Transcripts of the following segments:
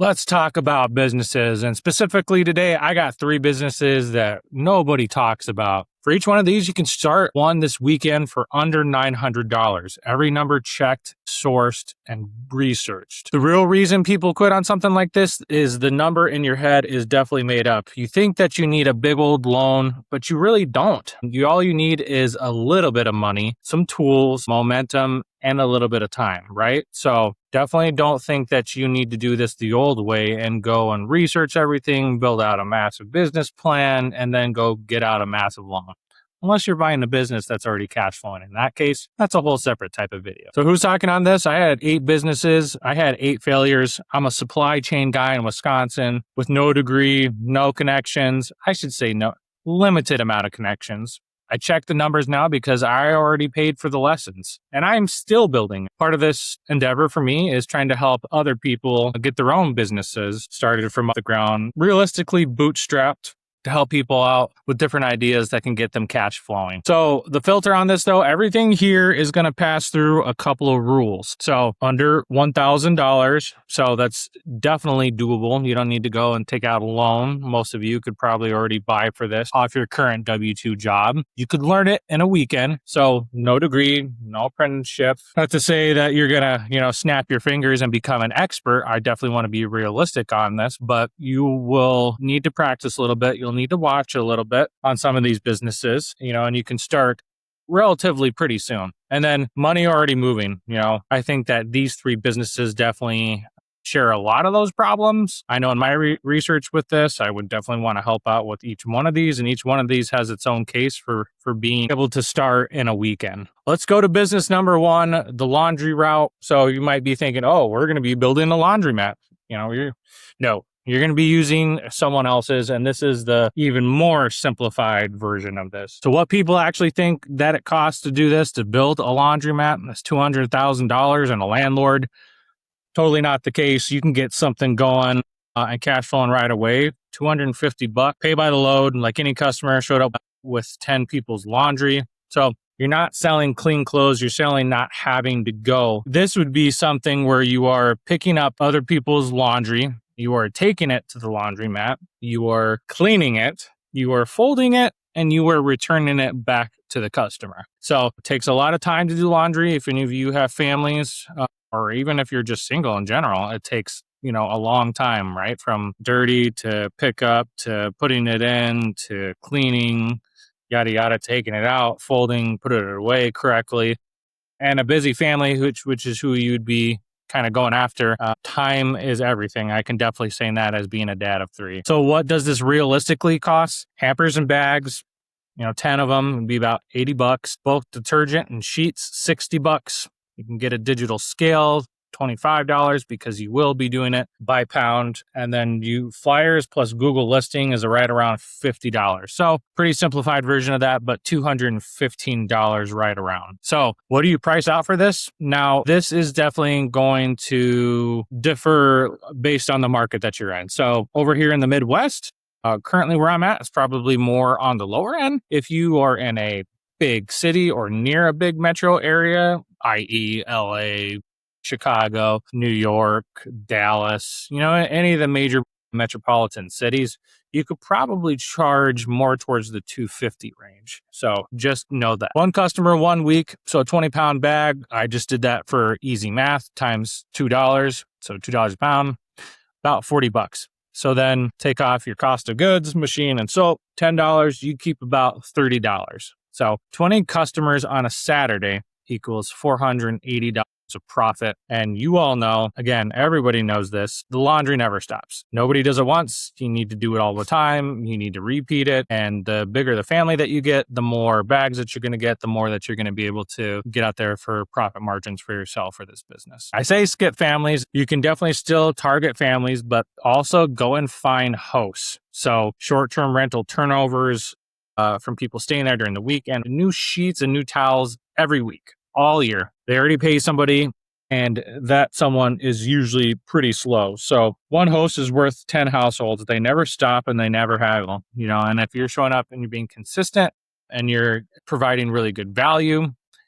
Let's talk about businesses. And specifically today, I got 3 businesses that nobody talks about. For each one of these, you can start one this weekend for under $900. Every number checked, sourced, and researched. The real reason people quit on something like this is the number in your head is definitely made up. You think that you need a big old loan, but you really don't. All you need is a little bit of money, some tools, momentum, and a little bit of time, right? So definitely don't think that you need to do this the old way and go and research everything, build out a massive business plan, and then go get out a massive loan. Unless you're buying a business that's already cash flowing. In that case, that's a whole separate type of video. So who's talking on this? I had 8 businesses. I had 8 failures. I'm a supply chain guy in Wisconsin with no degree, no connections. I should say no, limited amount of connections. I checked the numbers now because I already paid for the lessons and I'm still building. Part of this endeavor for me is trying to help other people get their own businesses started from the ground, realistically bootstrapped, to help people out with different ideas that can get them cash flowing. So the filter on this though, everything here is going to pass through a couple of rules. So under $1,000. So that's definitely doable. You don't need to go and take out a loan. Most of you could probably already buy for this off your current W-2 job. You could learn it in a weekend. So no degree, no apprenticeship. Not to say that you're going to, snap your fingers and become an expert. I definitely want to be realistic on this, but you will need to practice a little bit. You'll need to watch a little bit on some of these businesses, and you can start relatively pretty soon. And then money already moving, I think that these 3 businesses definitely share a lot of those problems. I know in my research with this, I would definitely want to help out with each one of these, and each one of these has its own case for being able to start in a weekend. Let's go to business number 1, the laundry route. So you might be thinking, oh, we're going to be building a laundromat. No. You're going to be using someone else's, and this is the even more simplified version of this. So what people actually think that it costs to do this, to build a laundromat, that's $200,000 and a landlord. Totally not the case. You can get something going and cash flowing right away. $250, pay by the load, like any customer showed up with 10 people's laundry. So you're not selling clean clothes. You're selling not having to go. This would be something where you are picking up other people's laundry. You are taking it to the laundromat, you are cleaning it, you are folding it, and you are returning it back to the customer. So it takes a lot of time to do laundry. If any of you have families, or even if you're just single in general, it takes, a long time, right? From dirty to pick up to putting it in to cleaning, yada, yada, taking it out, folding, put it away correctly. And a busy family, which is who you'd be kind of going after. Time is everything. I can definitely say that as being a dad of 3. So what does this realistically cost? Hampers and bags, 10 of them would be about $80. Bulk detergent and sheets, $60. You can get a digital scale, $25 because you will be doing it by pound. And then flyers plus Google listing is right around $50. So pretty simplified version of that, but $215 right around. So what do you price out for this? Now, this is definitely going to differ based on the market that you're in. So over here in the Midwest, currently where I'm at, it's probably more on the lower end. If you are in a big city or near a big metro area, i.e. LA, Chicago, New York, Dallas, any of the major metropolitan cities, you could probably charge more towards the $250 range. So just know that. One customer, 1 week, so a 20-pound bag. I just did that for easy math times $2. So $2 a pound, about $40. So then take off your cost of goods, machine and soap, $10. You keep about $30. So 20 customers on a Saturday equals $480 of profit. And you all know, again, everybody knows this, the laundry never stops. Nobody does it once. You need to do it all the time. You need to repeat it. And the bigger the family that you get, the more bags that you're going to get, the more that you're going to be able to get out there for profit margins for yourself for this business. I say skip families. You can definitely still target families, but also go and find hosts. So short-term rental turnovers from people staying there during the weekend, new sheets and new towels every week, all year. They already pay somebody, and that someone is usually pretty slow. So one host is worth 10 households. They never stop and they never haggle, and if you're showing up and you're being consistent and you're providing really good value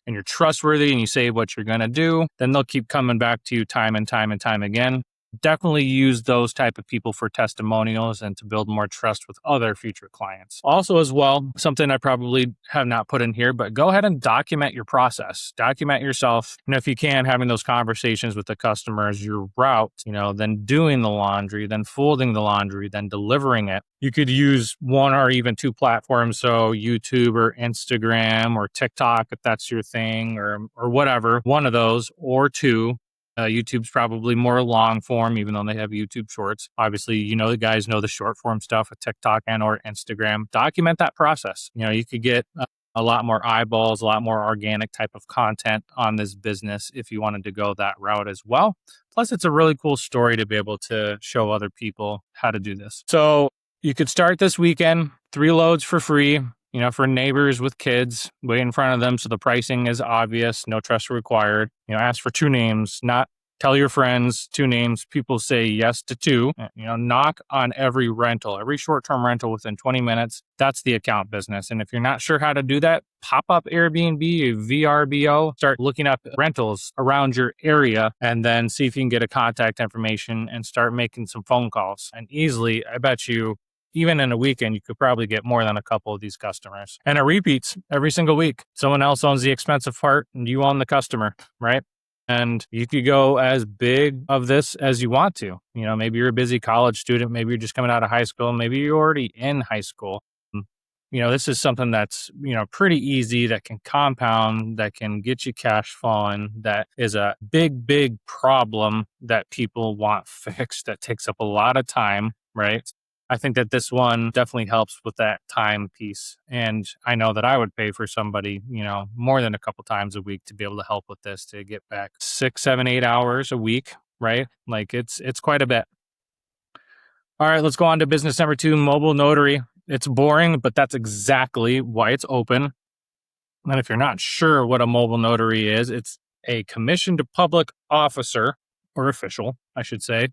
and you're trustworthy and you say what you're going to do, then they'll keep coming back to you time and time and time again. Definitely use those type of people for testimonials and to build more trust with other future clients. Also, as well, something I probably have not put in here, but go ahead and document your process. Document yourself. And if you can, having those conversations with the customers, your route, then doing the laundry, then folding the laundry, then delivering it. You could use one or even two platforms. So YouTube or Instagram or TikTok, if that's your thing, or whatever, one of those or two. YouTube's probably more long form, even though they have YouTube shorts. Obviously, the guys know the short form stuff with TikTok and or Instagram. Document that process. You could get a lot more eyeballs, a lot more organic type of content on this business if you wanted to go that route as well. Plus, it's a really cool story to be able to show other people how to do this. So you could start this weekend, 3 loads for free. For neighbors with kids, way in front of them. So the pricing is obvious, no trust required. Ask for 2 names, not tell your friends 2 names. People say yes to 2. Knock on every rental, every short-term rental within 20 minutes. That's the account business. And if you're not sure how to do that, pop up Airbnb, VRBO, start looking up rentals around your area, and then see if you can get a contact information and start making some phone calls. And easily, I bet you, even in a weekend, you could probably get more than a couple of these customers. And it repeats every single week. Someone else owns the expensive part and you own the customer, right? And you could go as big of this as you want to. Maybe you're a busy college student. Maybe you're just coming out of high school. Maybe you're already in high school. This is something that's, pretty easy, that can compound, that can get you cash flowing, that is a big, big problem that people want fixed, that takes up a lot of time, right? I think that this one definitely helps with that time piece. And I know that I would pay for somebody, more than a couple times a week to be able to help with this, to get back 6, 7, 8 hours a week, right? Like it's quite a bit. All right, let's go on to business number 2, mobile notary. It's boring, but that's exactly why it's open. And if you're not sure what a mobile notary is, it's a commissioned public officer, or official, I should say,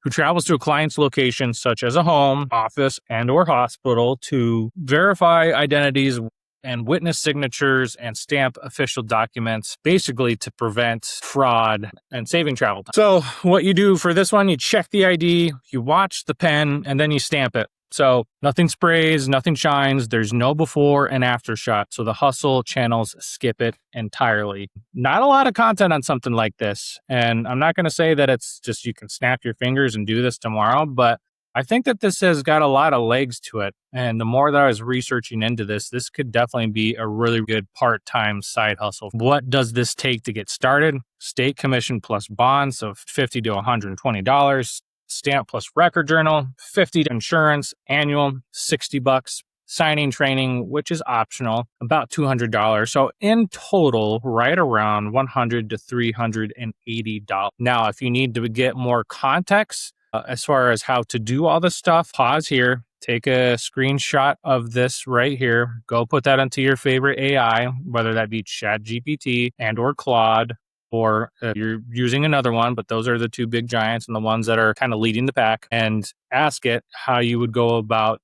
who travels to a client's location, such as a home, office, and or hospital, to verify identities and witness signatures and stamp official documents, basically to prevent fraud and saving travel time. So what you do for this one, you check the ID, you watch the pen, and then you stamp it. So nothing sprays, nothing shines. There's no before and after shot. So the hustle channels skip it entirely. Not a lot of content on something like this. And I'm not going to say that it's just you can snap your fingers and do this tomorrow, but I think that this has got a lot of legs to it. And the more that I was researching into this, this could definitely be a really good part-time side hustle. What does this take to get started? State commission plus bonds of $50 to $120. Stamp plus record journal, $50 insurance, annual, $60. Signing training, which is optional, about $200. So in total, right around $100 to $380. Now, if you need to get more context as far as how to do all this stuff, pause here, take a screenshot of this right here, go put that into your favorite AI, whether that be ChatGPT and or Claude, or you're using another one, but those are the 2 big giants and the ones that are kind of leading the pack, and ask it how you would go about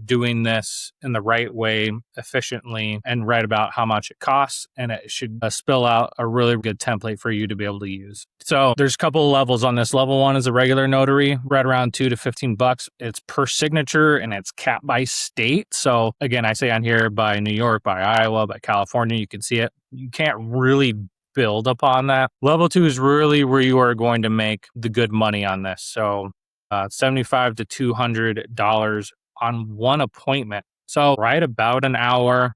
doing this in the right way, efficiently, and write about how much it costs. And it should spill out a really good template for you to be able to use. So there's a couple of levels on this. Level 1 is a regular notary, right around $2 to $15. It's per signature and it's capped by state. So again, I say on here by New York, by Iowa, by California, you can see it. You can't really build upon that. Level 2 is really where you are going to make the good money on this. So $75 to $200 on one appointment. So right about an hour,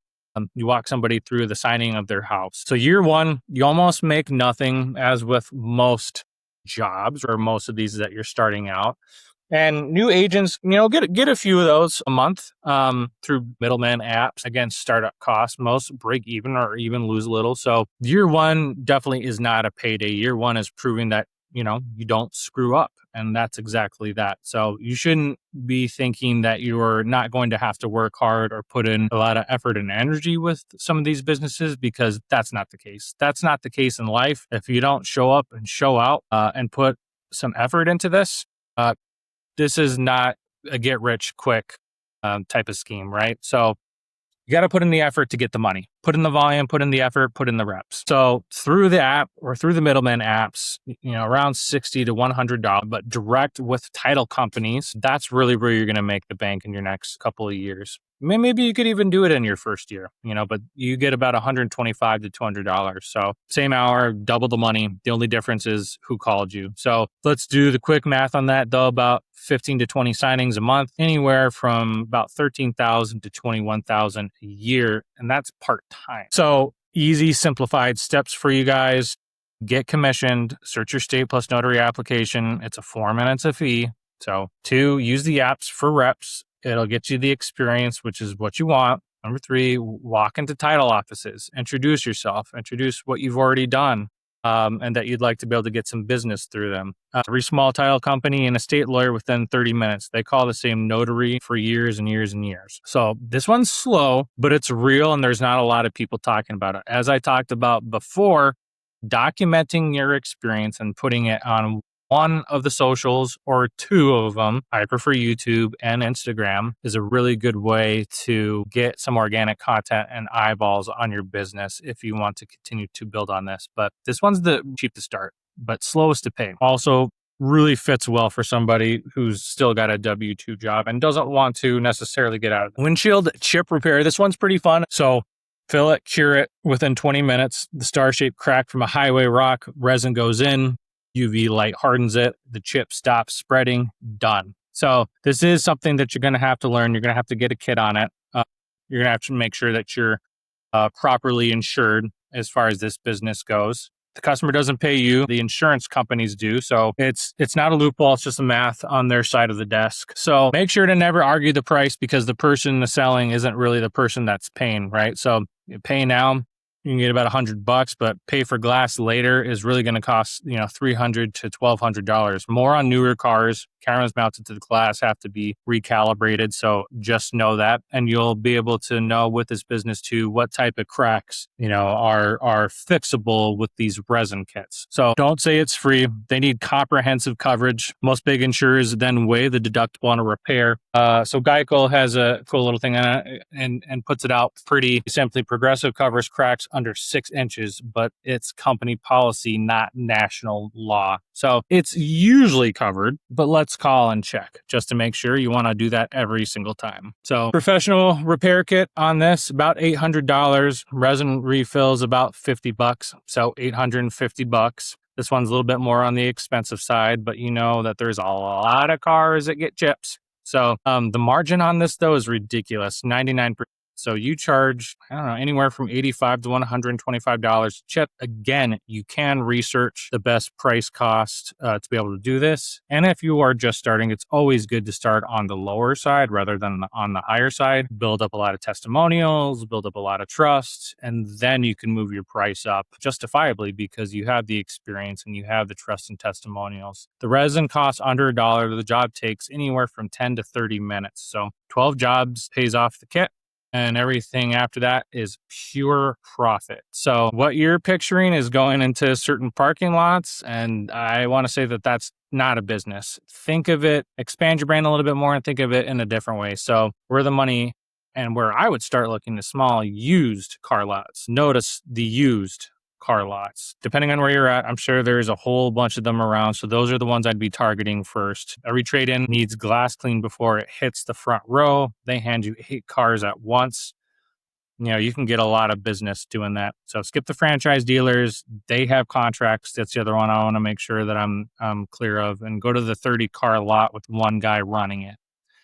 you walk somebody through the signing of their house. So year 1, you almost make nothing, as with most jobs or most of these that you're starting out. And new agents, get a few of those a month through middleman apps. Again, startup costs. Most break even or even lose a little. So year 1 definitely is not a payday. Year 1 is proving that, you don't screw up. And that's exactly that. So you shouldn't be thinking that you're not going to have to work hard or put in a lot of effort and energy with some of these businesses, because that's not the case. That's not the case in life. If you don't show up and show out and put some effort into this, this is not a get rich quick type of scheme, right? So You got to put in the effort to get the money. Put in the volume, put in the effort, put in the reps. So through the app or through the middleman apps, around $60 to $100, but direct with title companies, that's really where you're going to make the bank in your next couple of years. Maybe you could even do it in your first year, but you get about $125 to $200. So same hour, double the money. The only difference is who called you. So let's do the quick math on that, though. About 15 to 20 signings a month, anywhere from about 13,000 to 21,000 a year. And that's part-time. So easy, simplified steps for you guys. Get commissioned, search your state plus notary application. It's a form and it's a fee. So 2, use the apps for reps. It'll get you the experience, which is what you want. Number 3, walk into title offices, introduce yourself, introduce what you've already done, and that you'd like to be able to get some business through them. Every small title company and a state lawyer within 30 minutes. They call the same notary for years and years and years. So this one's slow, but it's real, and there's not a lot of people talking about it. As I talked about before, documenting your experience and putting it on one of the socials or 2 of them, I prefer YouTube and Instagram, is a really good way to get some organic content and eyeballs on your business if you want to continue to build on this. But this one's the cheap to start, but slowest to pay. Also really fits well for somebody who's still got a W-2 job and doesn't want to necessarily get out of it. Windshield chip repair. This one's pretty fun. So fill it, cure it within 20 minutes. The star-shaped crack from a highway rock, resin goes in, UV light hardens it, the chip stops spreading, done. So this is something that you're going to have to learn. You're going to have to get a kit on it. You're going to have to make sure that you're properly insured as far as this business goes. The customer doesn't pay you, the insurance companies do. So it's not a loophole, it's just a math on their side of the desk. So make sure to never argue the price, because the person selling isn't really the person that's paying, right? So you pay now, you can get about $100, but pay for glass later is really going to cost, $300 to $1,200. More on newer cars. Cameras mounted to the glass have to be recalibrated. So just know that, and you'll be able to know with this business too what type of cracks, are fixable with these resin kits. So don't say it's free. They need comprehensive coverage. Most big insurers then weigh the deductible on a repair. So Geico has a cool little thing on it and puts it out pretty simply. Progressive covers cracks under 6 inches, but it's company policy, not national law. So it's usually covered, but let's call and check just to make sure. You want to do that every single time. So professional repair kit on this, about $800. Resin refills about $50. So $850. This one's a little bit more on the expensive side, but you know that there's a lot of cars that get chips. So the margin on this, though, is ridiculous, 99%. So you charge, anywhere from $85 to $125 chip. Again, you can research the best price cost to be able to do this. And if you are just starting, it's always good to start on the lower side rather than on the higher side. Build up a lot of testimonials, build up a lot of trust, and then you can move your price up justifiably because you have the experience and you have the trust and testimonials. The resin costs under $1. The job takes anywhere from 10 to 30 minutes. So 12 jobs pays off the kit. And everything after that is pure profit. So what you're picturing is going into certain parking lots. And I want to say that that's not a business. Think of it, expand your brand a little bit more and think of it in a different way. So where the money and where I would start looking is small used car lots. Notice the used car lots. Depending on where you're at, I'm sure there's a whole bunch of them around. So those are the ones I'd be targeting first. Every trade-in needs glass clean before it hits the front row. They hand you 8 cars at once. You can get a lot of business doing that. So skip the franchise dealers. They have contracts. That's the other one I want to make sure that I'm clear of. And go to the 30 car lot with one guy running it.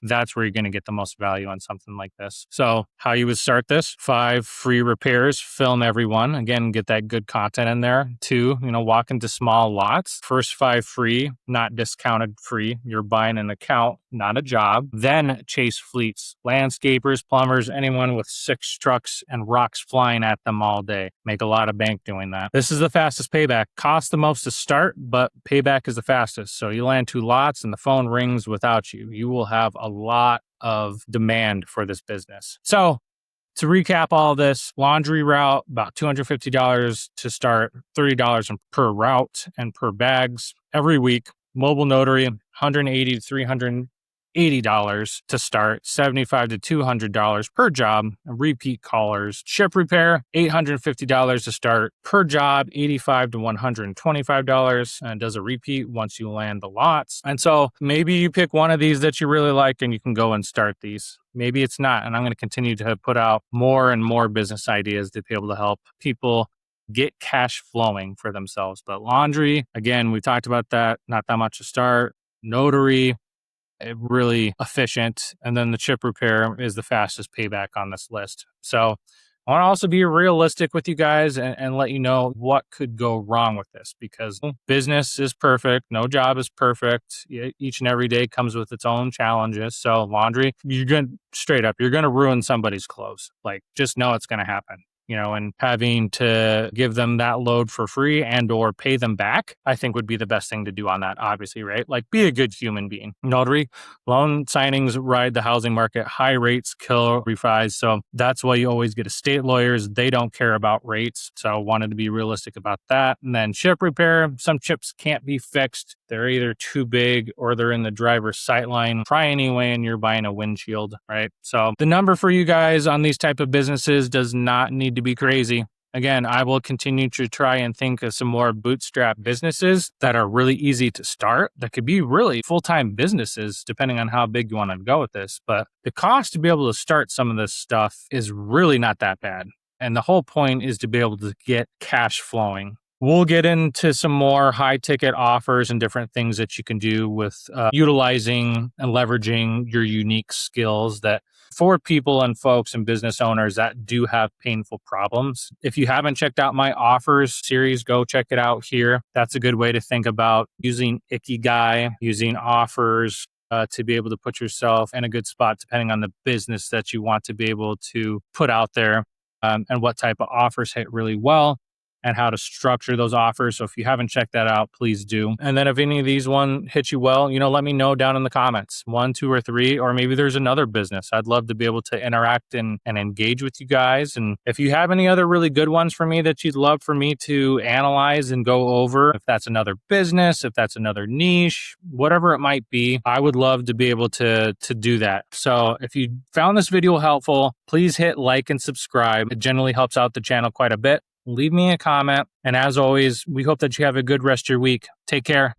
That's where you're going to get the most value on something like this. So how you would start this: 5 free repairs, film everyone. Again, get that good content in there. 2, walk into small lots. First 5 free, not discounted free. You're buying an account, not a job. Then chase fleets, landscapers, plumbers, anyone with 6 trucks and rocks flying at them all day. Make a lot of bank doing that. This is the fastest payback. Costs the most to start, but payback is the fastest. So you land 2 lots and the phone rings without you. You will have a lot of demand for this business. So to recap all this, laundry route, about $250 to start, $30 per route and per bags every week. Mobile notary, $180 to $300 $80 to start, $75 to $200 per job, repeat callers. Chip repair, $850 to start per job, $85 to $125, and does a repeat once you land the lots. And so maybe you pick one of these that you really like and you can go and start these. Maybe it's not, and I'm going to continue to put out more and more business ideas to be able to help people get cash flowing for themselves. But laundry, again, we talked about that, not that much to start. Notary, really efficient. And then the chip repair is the fastest payback on this list. So I want to also be realistic with you guys and let you know what could go wrong with this, because business is perfect. No job is perfect. Each and every day comes with its own challenges. So laundry, you're going to ruin somebody's clothes. Like, just know it's going to happen. And having to give them that load for free and or pay them back, I think would be the best thing to do on that, obviously, right? Like, be a good human being. Notary, loan signings ride the housing market. High rates kill refis. So that's why you always get estate lawyers. They don't care about rates. So I wanted to be realistic about that. And then chip repair, some chips can't be fixed. They're either too big or they're in the driver's sight line. Try anyway, and you're buying a windshield, right? So the number for you guys on these type of businesses does not need to be crazy. Again, I will continue to try and think of some more bootstrap businesses that are really easy to start, that could be really full-time businesses, depending on how big you want to go with this. But the cost to be able to start some of this stuff is really not that bad. And the whole point is to be able to get cash flowing. We'll get into some more high ticket offers and different things that you can do with utilizing and leveraging your unique skills that for people and folks and business owners that do have painful problems. If you haven't checked out my offers series, go check it out here. That's a good way to think about using Ikigai, using offers to be able to put yourself in a good spot depending on the business that you want to be able to put out there, and what type of offers hit really well, and how to structure those offers. So if you haven't checked that out, please do. And then if any of these one hit you well, let me know down in the comments, 1, 2, or 3, or maybe there's another business. I'd love to be able to interact and engage with you guys. And if you have any other really good ones for me that you'd love for me to analyze and go over, if that's another business, if that's another niche, whatever it might be, I would love to be able to do that. So if you found this video helpful, please hit like and subscribe. It generally helps out the channel quite a bit. Leave me a comment. And as always, we hope that you have a good rest of your week. Take care.